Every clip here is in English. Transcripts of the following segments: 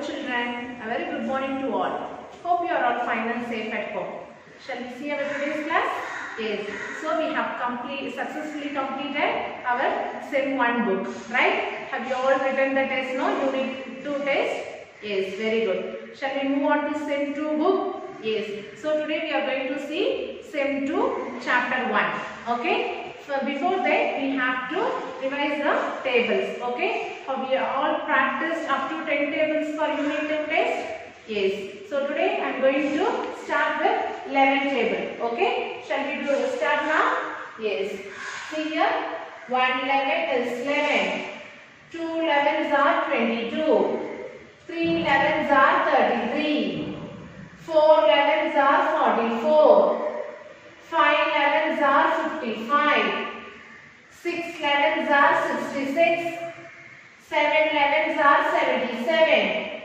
children, a very good morning to all. Hope you are all fine and safe at home. Shall we see our today's class? Yes. So we have successfully completed our Sem 1 book, right? Have you all written the test? No? Unit 2 test? Yes, very good. Shall we move on to Sem 2 book? Yes. So today we are going to see Sem 2 chapter 1. Okay? So before that we have to revise the tables. Okay? Have we all practiced up to 10 tables for unit 2 test? Yes. So today I am going to start with 11 table. Okay? Shall we start now? Yes. See here. 1 11 is 11. 2 11s are 22. 3 11s are 33. 4 11s are 44. 5 11s are 55. 6 11s are 66. 7 11s are 77.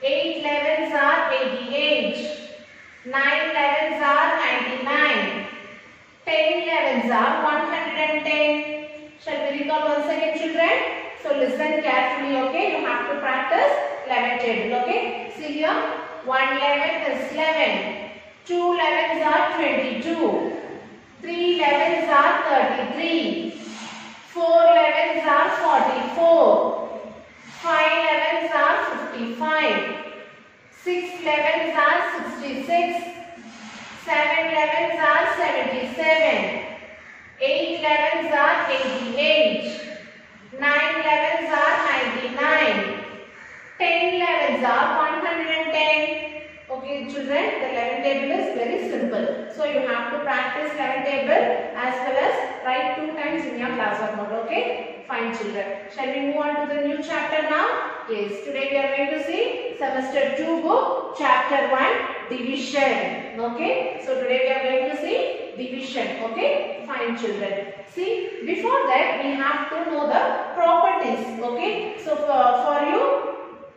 8 11s are 88. 9 11s are 99. 10 11s are 110. Shall we recall once again, children? So listen carefully, okay? You have to practice 11 table, okay? See here, 1 11 is 11. 2 11s are 22. 3 11s are 33. 4 11s are 44. 5 11s are 55. 6 11s are 66. 7 11s are 77. 8 11s are 88. 9 11s are 99. 10 11s are 110. Okay, children, the 11 table is very simple. So you have to practice 11 table as well as write 2 times in your classwork note. Okay, fine, children. Shall we move on to the new chapter now? Yes, today we are going to see semester 2 book, chapter 1, division. Okay, so today we are going to see division. Okay, fine, children. See, before that we have to know the properties. Okay, so for you,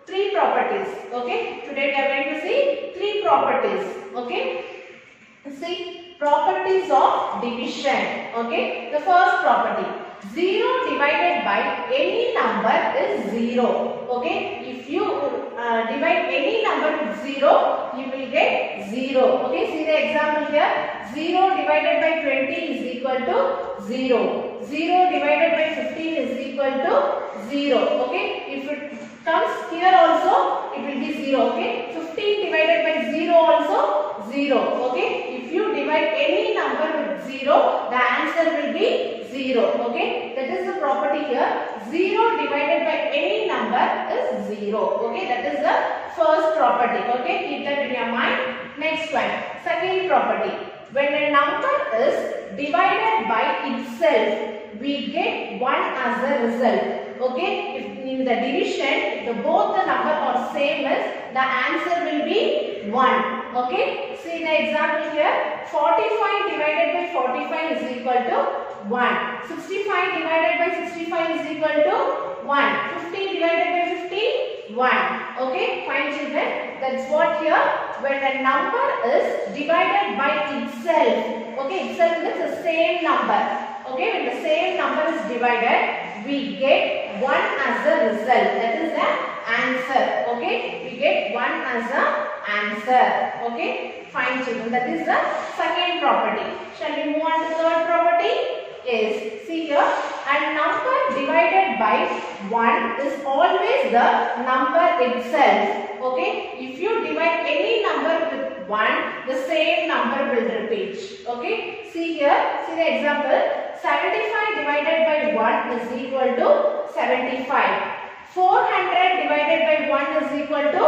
3 properties. Okay, today we are going to see 3 properties. Okay, see, properties of division. Okay, the first property, 0 divided by any number is 0. Okay, if you divide any number with 0, you will get 0. Okay, see the example here. 0 divided by 20 is equal to 0. 0 divided by 15 is equal to 0. Okay, if it comes here also, it will be 0. Okay, 15 divided by 0 also 0. Okay, if you divide any number with 0, the answer will be 0. Okay, that is the property here. 0 divided by any number is 0. Okay, that is the first property. Okay, keep that in your mind. Next one, second property. When a number is divided by itself, we get 1 as a result. Okay, if in the division, if both the number are same as, the answer will be 1. Okay, see the example here. 45 divided by 45 is equal to 1. 65 divided by 65 is equal to 1. 50 divided by 50, 1. Okay, fine, children. That's what here. When a number is divided by itself, okay, itself is the same number. Okay, when the same number is divided, we get 1 as a result. That is the answer. Okay, we get 1 as a answer. Okay, fine, children. That is the second property. Shall we move on to the third property? Yes, see here, a number divided by 1 is always the number itself. Okay, if you divide any number with 1, the same number will repeat. Okay, see here, see the example. 75 divided by 1 is equal to 75. 400 divided by 1 is equal to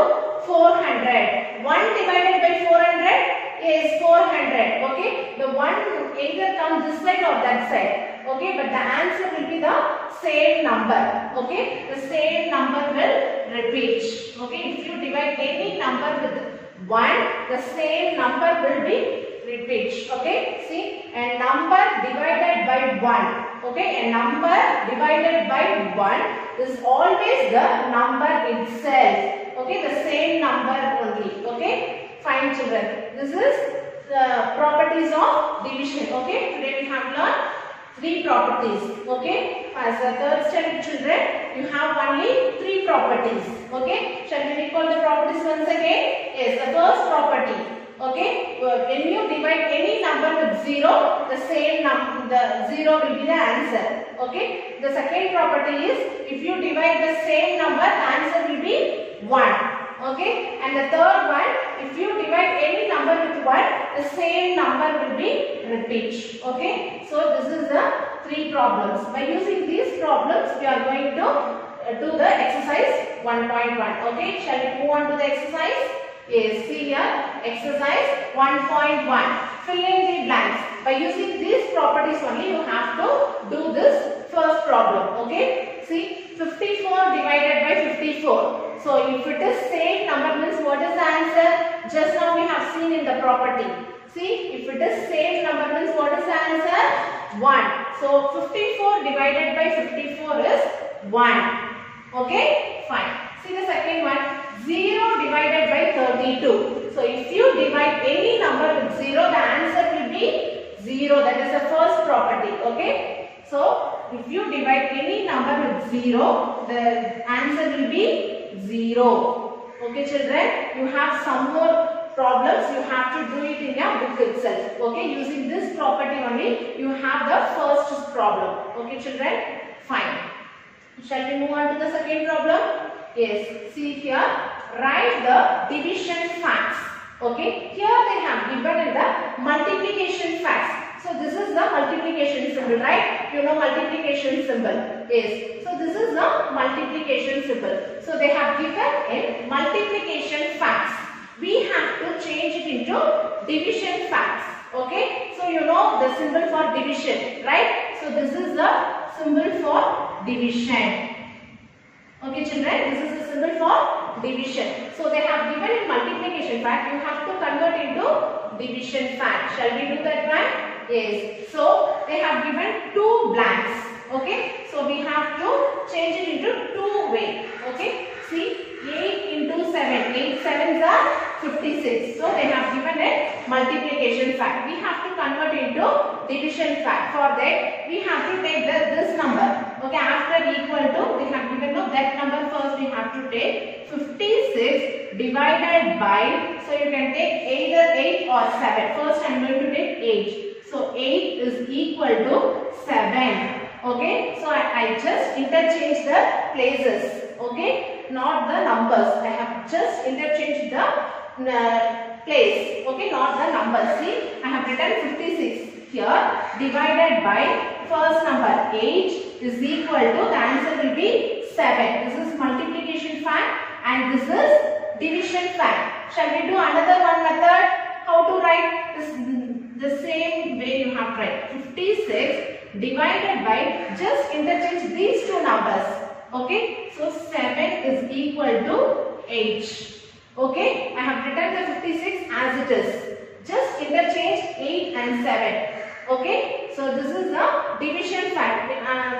400. 1 divided by 400 is 400. Okay, the 1 either comes this side or that side. Okay, but the answer will be the same number. Okay, the same number will repeat. Okay, if you divide any number with 1, the same number will be repeat. Okay, see, a number divided by 1. Okay, a number divided by 1 is always the number itself. Okay, the same number only. Okay, fine, children. This is the properties of division. Okay, today we have learned 3 properties. Okay, as a third standard children, you have only 3 properties. Okay, shall we recall the properties once again? Yes, the first property. Okay, when you divide any number with 0, the same number, the 0 will be the answer. Okay, the second property is if you divide the same number, the answer will be 1. Okay, and the third one, if you divide any number with 1, the same number will be repeat. Okay, so this is the 3 problems. By using these problems, we are going to do the exercise 1.1. Okay, shall we move on to the exercise? Yes, see here, exercise 1.1. Fill in the blanks. By using these properties only, you have to do this first problem. Okay, see, 54 divided by 54. So if it is same number means what is the answer? Just now we have seen in the property. See, if it is same number means what is the answer? 1. So 54 divided by 54 is 1. Okay, fine. See the second one, 0 divided by 32. So if you divide any number with 0, the answer will be 0. That is the first property. Okay. So if you divide any number with 0, the answer will be 0. Okay children, you have some more problems. You have to do it in your book itself. Okay, using this property only, you have the first problem. Okay children, fine. Shall we move on to the second problem? Yes, see here, write the division facts. Okay, here they have given in the multiplication facts. So this is the multiplication symbol, right? You know multiplication symbol. Yes. So this is the multiplication symbol. So they have given in multiplication facts. We have to change it into division facts. Okay. So you know the symbol for division, right? So this is the symbol for division. Okay children, this is the symbol for division. So they have given in multiplication fact, you have to convert into division fact. Shall we do that one? Yes. So they have given 2 blanks. Okay. So we have to change it into 2 ways. Okay. See, 8 into 7. 8 sevens are 56. So they have given a multiplication fact. We have to convert into division fact. For that, we have to take this number. Okay. After equal to, they have given that number first. We have to take 56 divided by. So you can take either 8 or 7. First, I am going to take 8. So 8 is equal to 7. Okay. So I just interchange the places. Okay. Not the numbers. I have just interchanged the place. Okay. Not the numbers. See, I have written 56 here divided by first number 8 is equal to, the answer will be 7. This is multiplication fact and this is division fact. Shall we do another one method? How to write this? The same way you have to write 56 divided by, just interchange these 2 numbers. Okay, so 7 is equal to 8. Okay, I have written the 56 as it is. Just interchange 8 and 7. Okay, so this is the division fact.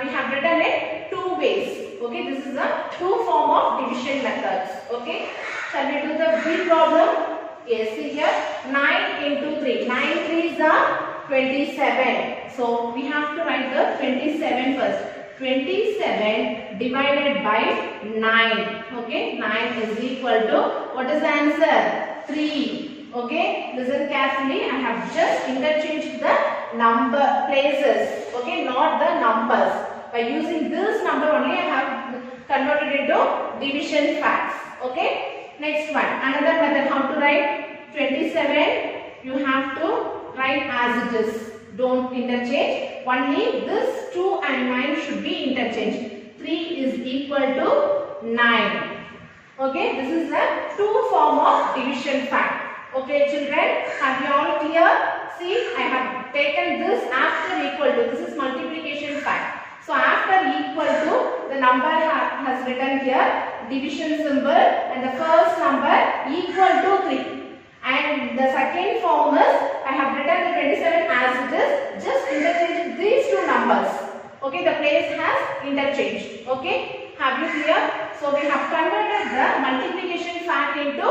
We have written it 2 ways. Okay, this is the 2 form of division methods. Okay, shall we do the B problem? Yes, see here, 9 into 3. 9 3s are 27. So we have to write the 27 first. 27 divided by 9. Okay, 9 is equal to, what is the answer? 3. Okay, listen carefully. I have just interchanged the number places. Okay, not the numbers. By using this number only, I have converted into division facts. Okay. Next one, another method how to write 27. You have to write as it is. Don't interchange. Only this 2 and 9 should be interchanged. 3 is equal to 9. Okay, this is the 2 form of division fact. Okay, children, are you all clear? See, I have taken this after equal to. This is multiplication fact. So after equal to, the number has written here division symbol and the first number equal to 3. And the second form is, I have written the 27 as it is, just interchange these 2 numbers. Okay, the place has interchanged. Okay, have you clear? So we have converted the multiplication fact into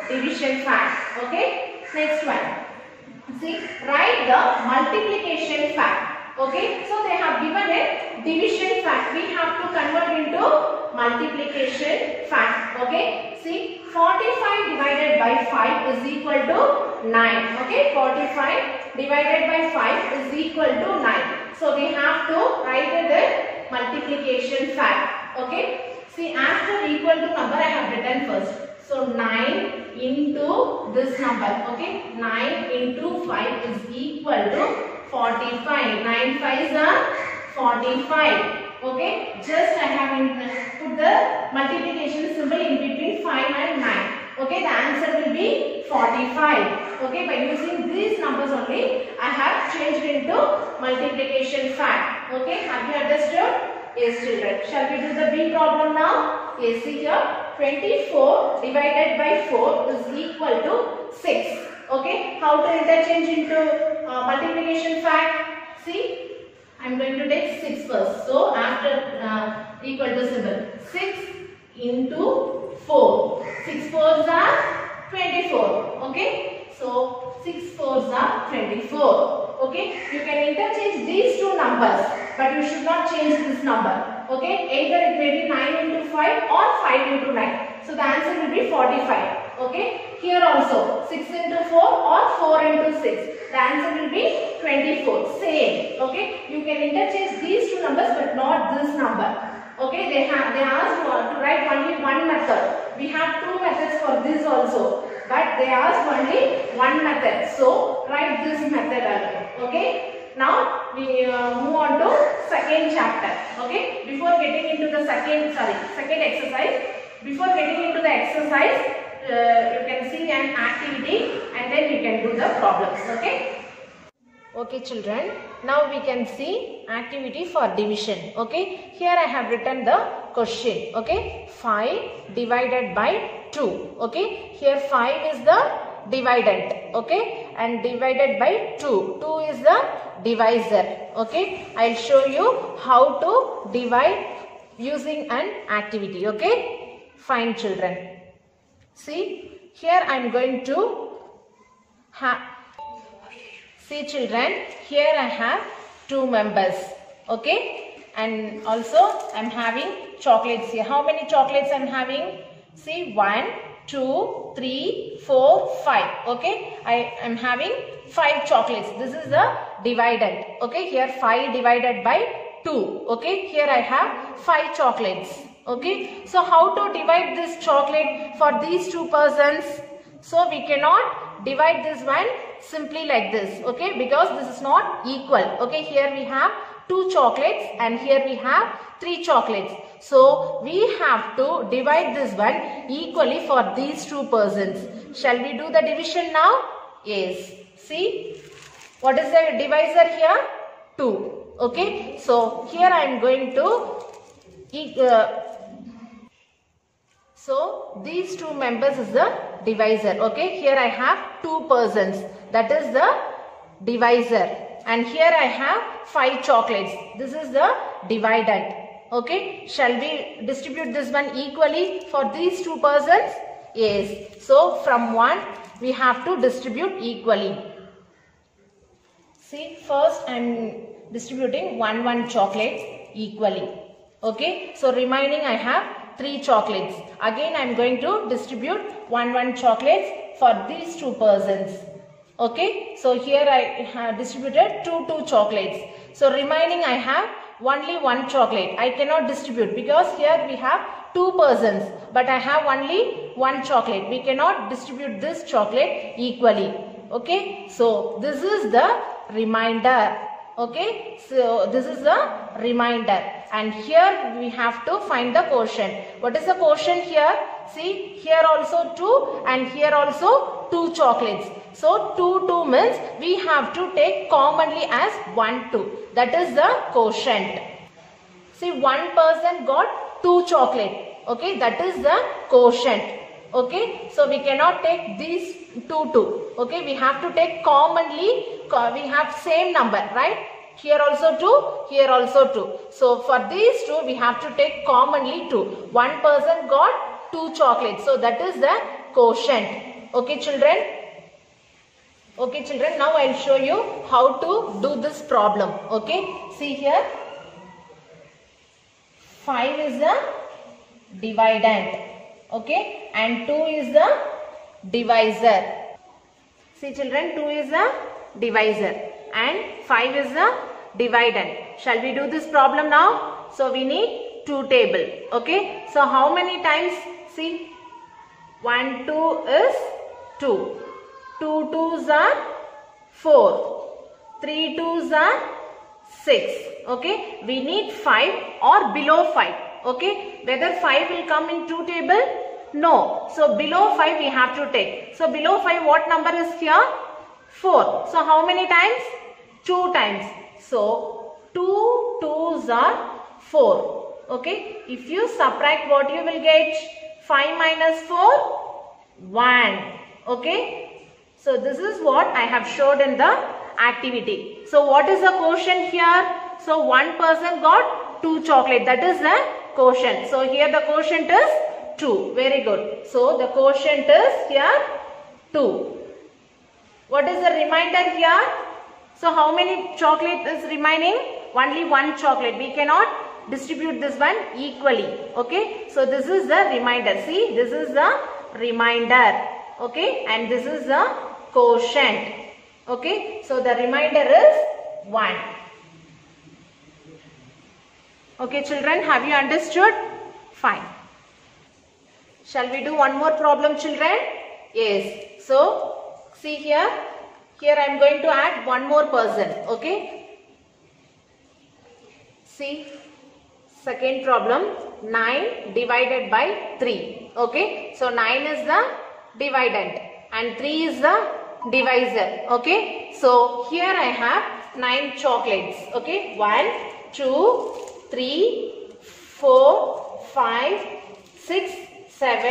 division fact. Okay, next one. See, write the multiplication fact. Okay, so they have given a division fact. We have to convert into multiplication fact. Okay, see, 45 divided by 5 is equal to 9. Okay, 45 divided by 5 is equal to 9. So we have to write the multiplication fact. Okay, see, after equal to number I have written first. So 9 into this number. Okay, 9 into 5 is equal to 45. 9 5s are 45. Okay, just I have put the multiplication symbol in between 5 and 9. Okay, the answer will be 45. Okay, by using these numbers only, I have changed into multiplication fact. Okay, have you understood? Yes, children. Shall we do the B problem now? Yes, see here, 24 divided by 4 is equal to 6. Okay, how to interchange into multiplication fact? See, I am going to take 6 first. So, after equal to symbol, 6 into 4. 6 4s are 24. Okay, so 6 4s are 24. Okay, you can interchange these two numbers, but you should not change this number. Okay, either it may be 9 into 5 or 5 into 9. So the answer will be 45. Okay, here also 6 into 4 or 4 into 6. The answer will be 24. Same. Okay, you can interchange these two numbers, but not this number. Okay, they asked to write only one method. We have two methods for this also, but they asked only one method. So write this method alone. Okay, now we move on to second chapter. Okay, before getting into the second exercise, before getting into the exercise, you can see an activity and then we can do the problems. Okay. Okay, children. Now we can see activity for division. Okay, here I have written the question. Okay, 5 divided by 2. Okay, here 5 is the dividend. Okay, and divided by 2. 2 is the divisor. Okay, I'll show you how to divide using an activity. Okay, fine, children. See, here I am going to see, children, here I have two members. Okay, and also I am having chocolates here. How many chocolates I am having? See, 1, 2, 3, 4, 5. Okay, I am having 5 chocolates. This is the dividend. Okay, here 5 divided by 2. Okay, here I have 5 chocolates. Okay, so how to divide this chocolate for these two persons? So we cannot divide this one simply like this. Okay, because this is not equal. Okay, here we have 2 chocolates and here we have 3 chocolates. So we have to divide this one equally for these two persons. Shall we do the division now? Yes. See, what is the divisor here? 2. Okay, so here I am going to so these two members is the divisor. Okay, here I have 2 persons, that is the divisor, and here I have 5 chocolates. This is the dividend. Okay, shall we distribute this one equally for these two persons? Yes. So from 1 we have to distribute equally. See, first I am distributing 1 chocolate equally. Okay, so remaining I have 3 chocolates. Again I am going to distribute 1 chocolates for these two persons. Okay, so here I have distributed 2 chocolates. So remaining I have only 1 chocolate. I cannot distribute because here we have 2 persons, but I have only 1 chocolate. We cannot distribute this chocolate equally. Okay, so this is the remainder. Okay, so this is the remainder, and here we have to find the quotient. What is the quotient here? See, here also 2 and here also 2 chocolates. So 2 means we have to take commonly as 1 2. That is the quotient. See, one person got 2 chocolate. Okay, that is the quotient. Okay, so we cannot take these 2. Okay, we have to take commonly. We have same number, right? Here also 2, here also 2. So for these 2 we have to take commonly 2. One person got 2 chocolates. So that is the quotient. Okay, children? Okay children, now I will show you how to do this problem. Okay, see here, 5 is the dividend, okay, and 2 is the divisor. See children, 2 is the divisor and 5 is the dividend. Shall we do this problem now? So we need 2 table. Okay, so how many times? See, 1 2 is 2, 2 2s are 4, 3 2s are 6. Okay, we need 5 or below 5. Okay, whether 5 will come in 2 table? No. So below 5 we have to take. So below 5 what number is here? 4. So how many times? 2 times. So 2 2s are 4. Okay, if you subtract, what you will get? 5 minus 4? 1. Okay, so this is what I have showed in the activity. So what is the quotient here? So one person got 2 chocolate. That is the quotient. So here the quotient is 2. Very good. So the quotient is here 2. What is the remainder here? So how many chocolate is remaining? Only 1 chocolate. We cannot distribute this one equally. Okay. So this is the remainder. See, this is the remainder. Okay. And this is the quotient. Okay. So the remainder is 1. Okay children, have you understood? Fine. Shall we do one more problem children? Yes. So see here I am going to add one more person. Okay. See, second problem, 9 divided by 3. Okay. So 9 is the dividend and 3 is the divisor. Okay. So here I have 9 chocolates. Okay. 1, 2, 3, 4, 5, 6, 7,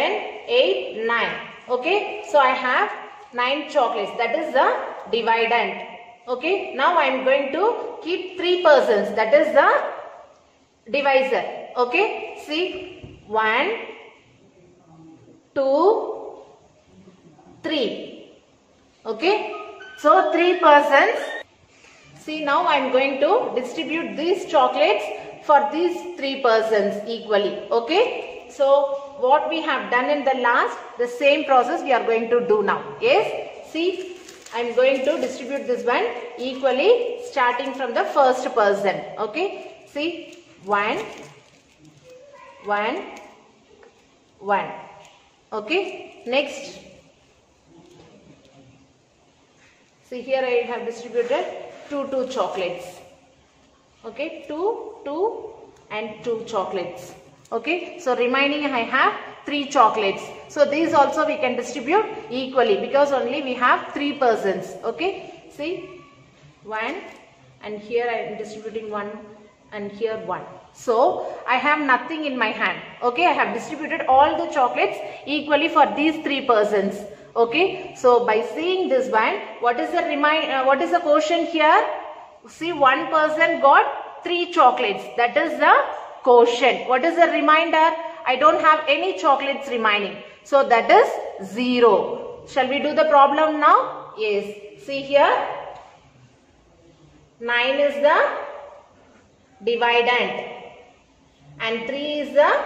8, 9. Okay. So I have 9 chocolates. That is the dividend. Okay. Now I am going to keep 3 persons. That is the divisor. Okay. See, 1, 2, 3. Okay. So 3 persons. See, now I am going to distribute these chocolates for these 3 persons equally. Okay. So what we have done in the last, the same process we are going to do now. Yes. See, I am going to distribute this one equally starting from the first person. Okay. See, 1, 1, 1. Okay. Next. See, here I have distributed 2 chocolates. Okay. 2, 2 and 2 chocolates. Okay. So remaining I have 3 chocolates. So these also we can distribute equally because only we have 3 persons. Okay. See, 1 and here I am distributing 1 and here 1. So I have nothing in my hand. Okay. I have distributed all the chocolates equally for these 3 persons. Okay. So by seeing this one, what is the quotient here? See, one person got 3 chocolates. That is the quotient. What is the remainder? I don't have any chocolates remaining. So that is 0. Shall we do the problem now? Yes. See here. 9 is the dividend and 3 is the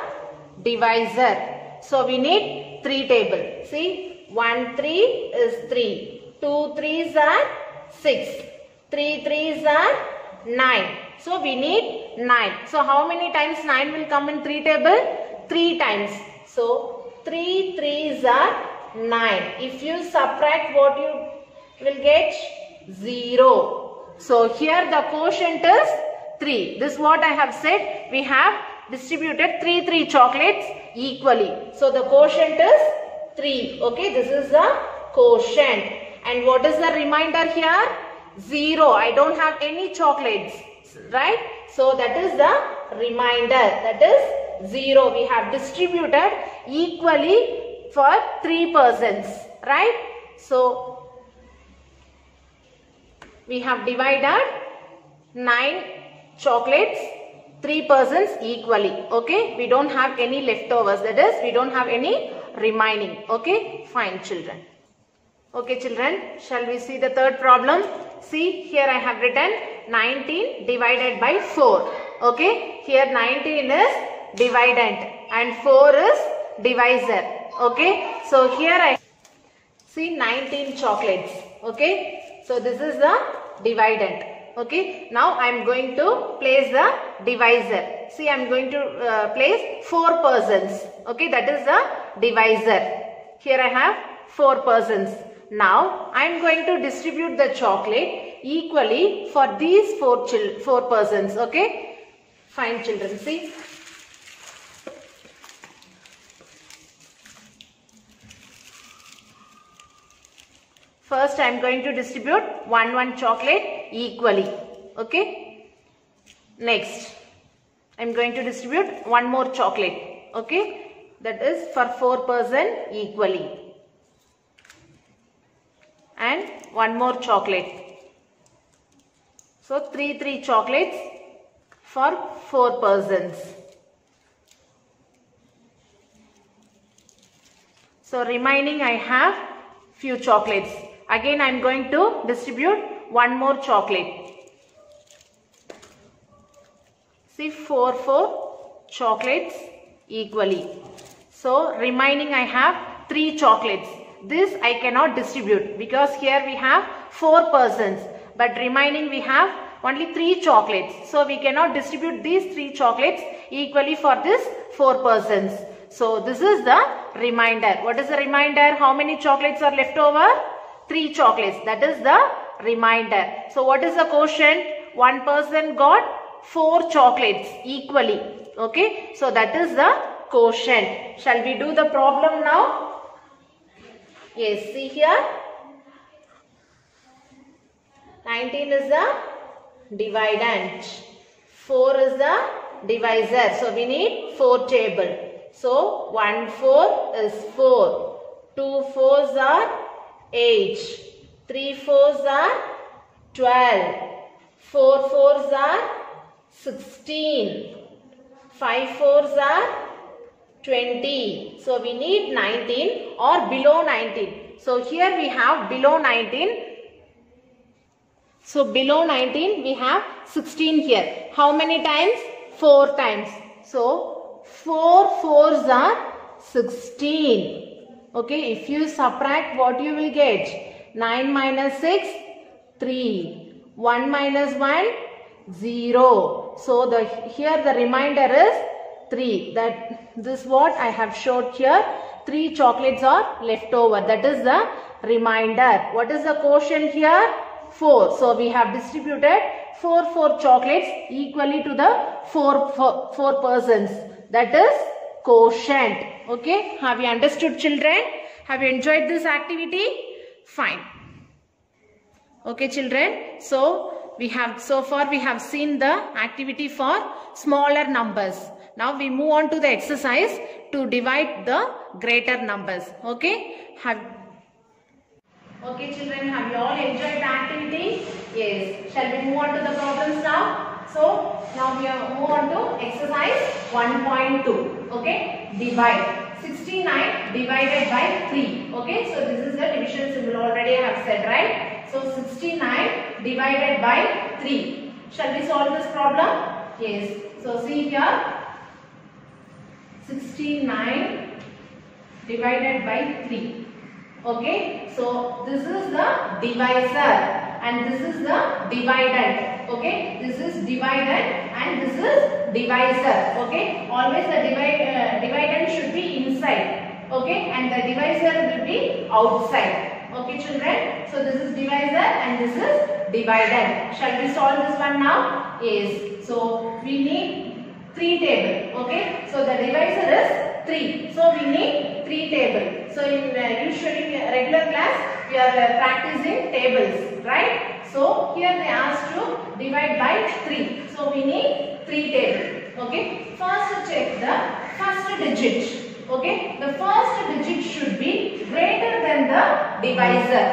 divisor. So we need 3 table. See, 1 3 is 3. 2 3s are 6. 3 3s are 9. So we need 9. So how many times 9 will come in 3 table? 3 times. So 3 3s are 9. If you subtract, what you will get? 0. So here the quotient is 3. This is what I have said. We have distributed 3 chocolates equally. So the quotient is 3. Okay, this is the quotient. And what is the remainder here? 0. I don't have any chocolates. Right? So that is the remainder. That is 0. We have distributed equally for 3 persons. Right? So we have divided 9 chocolates 3 persons equally. Okay. We don't have any leftovers. That is, we don't have any remaining. Okay. Fine children. Okay children, shall we see the third problem? See, here I have written 19 divided by 4. Okay, here 19 is dividend and 4 is divisor. Okay, so here I see 19 chocolates. Okay, so this is the dividend. Okay, now I am going to place the divisor. See, I am going to place 4 persons. Okay, that is the divisor. Here I have 4 persons. Now I am going to distribute the chocolate equally for these 4 persons. Okay, fine children. See, first I am going to distribute one chocolate equally. Okay, next I am going to distribute one more chocolate. Okay, that is for 4 persons equally. And one more chocolate. So 3 chocolates for 4 persons. So remaining I have few chocolates. Again I am going to distribute one more chocolate. See, 4 chocolates equally. So remaining I have 3 chocolates. This I cannot distribute because here we have 4 persons, but remaining we have only 3 chocolates. So we cannot distribute these 3 chocolates equally for this 4 persons. So this is the remainder. What is the remainder? How many chocolates are left over? 3 chocolates. That is the remainder. So what is the quotient? One person got 4 chocolates equally. Okay. So that is the quotient. Shall we do the problem now? Yes, see here, 19 is the dividend, 4 is the divisor. So we need 4 table. So 1 4 is 4, 2 4s are 8, 3 4s are 12, 4 4s are 16, 5 4s are 20. So we need 19 or below 19. So here we have below 19. So below 19 we have 16 here. How many times? 4 times. So 4 4s are 16. Okay, if you subtract, what you will get? 9 minus 6, 3. 1 minus 1, 0. So here the remainder is 3. This what I have showed here. 3 chocolates are left over. That is the remainder. What is the quotient here? 4. So we have distributed 4 chocolates equally to the 4 persons. That is quotient. Okay. Have you understood, children? Have you enjoyed this activity? Fine. Okay, children. So far we have seen the activity for smaller numbers. Now we move on to the exercise to divide the greater numbers. Okay. Okay children, have you all enjoyed the activity? Yes. Shall we move on to the problems now? So now we are move on to exercise 1.2. Okay. Divide. 69 divided by 3. Okay. So this is the division symbol, already I have said, right? So 69 divided by 3. Shall we solve this problem? Yes. So see here. 69 divided by 3. Okay, so this is the divisor and this is the dividend. Okay, this is dividend and this is divisor. Okay, always the dividend should be inside. Okay, and the divisor will be outside. Okay, children. So this is divisor and this is dividend. Shall we solve this one now? Yes. So we need 3 table. Okay, so the divisor is 3. So we need 3 table. So in usually regular class we are practicing tables, right? So here they asked to divide by 3. So we need 3 table. Okay. First check the first digit. Okay. The first digit should be greater than the divisor.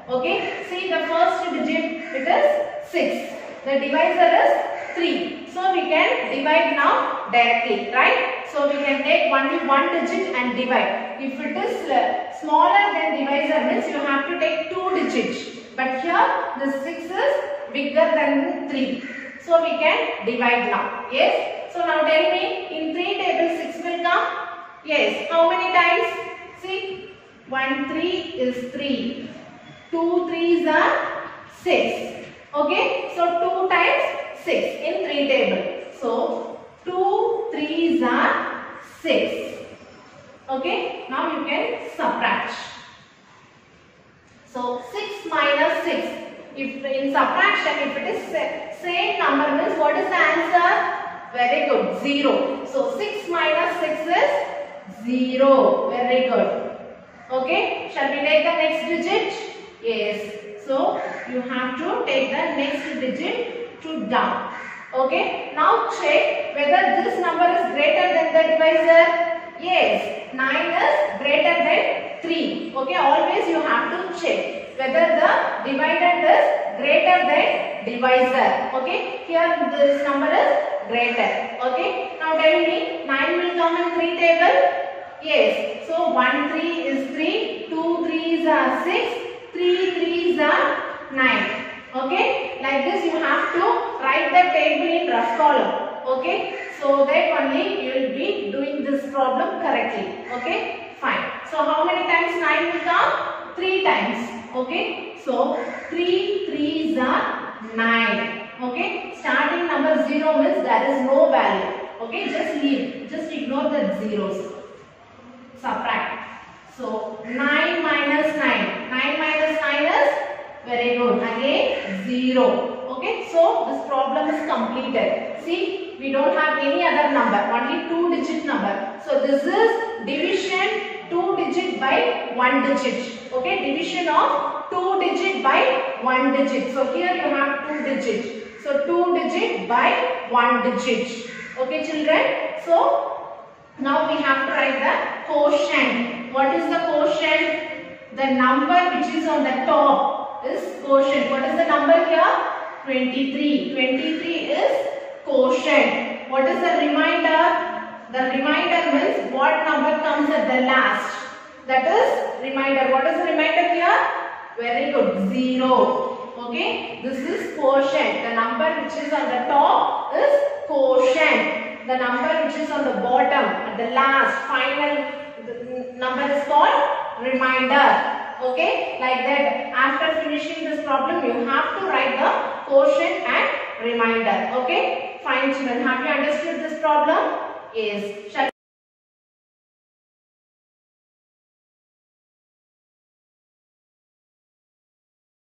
Okay. See the first digit, it is 6. The divisor is 3. So we can divide now directly, right? So we can take only one digit and divide. If it is smaller than divisor means you have to take digit. But here this 6 is bigger than 3. So we can divide now. Yes. So now tell me, in 3 tables 6 will come? Yes. How many times? See, 1 3 is 3. 2 3s are 6. Okay. So 2 times 6 in 3 table. So 2 3s are 6. Okay. Now you can subtract. So 6 minus 6. If in subtraction, if it is same number means what is the answer? Very good. 0. So 6 minus 6 is 0. Very good. Okay. Shall we take the next digit? Yes. So you have to take the next digit to down. Okay. Now check whether this number is greater than the divisor. Yes. 9 is greater than 3. Okay. Always you have to check whether the dividend is greater than divisor. Okay. Here this number is greater. Okay. Now tell me, 9 will come in 3 table. Yes. So 1 3 is 3. 2 3s are 6. 3 3s are 9. Okay. Like this you have to write the table in rough column. Okay. So that only you will be doing this problem correctly. Okay. Fine. So how many times 9 will come? 3 times. Okay. So 3 3s are 9. Okay. Starting number 0 means there is no value. Okay. Just leave. Just ignore the zeros. Subtract. So 9 minus 9. 9 minus 9 is very good. Again 0. Okay. So this problem is completed. See, we don't have any other number. Only 2-digit number. So this is division 2 digit by 1 digit. Okay. Division of 2 digit by 1 digit. So here you have 2 digit. So 2 digit by 1 digit. Okay children. So now we have to write the quotient. What is the quotient? The number which is on the top is quotient. What is the number here? 23. 23 is quotient. What is the remainder? The remainder means what number comes at the last. That is remainder. What is the remainder here? Very good. 0. Okay. This is quotient. The number which is on the top is quotient. The number which is on the bottom, at the last, final number is called remainder. Okay. Like that, after finishing this problem, you have to write the quotient and remainder. Okay. Fine children. Have you understood this problem? Yes. Shall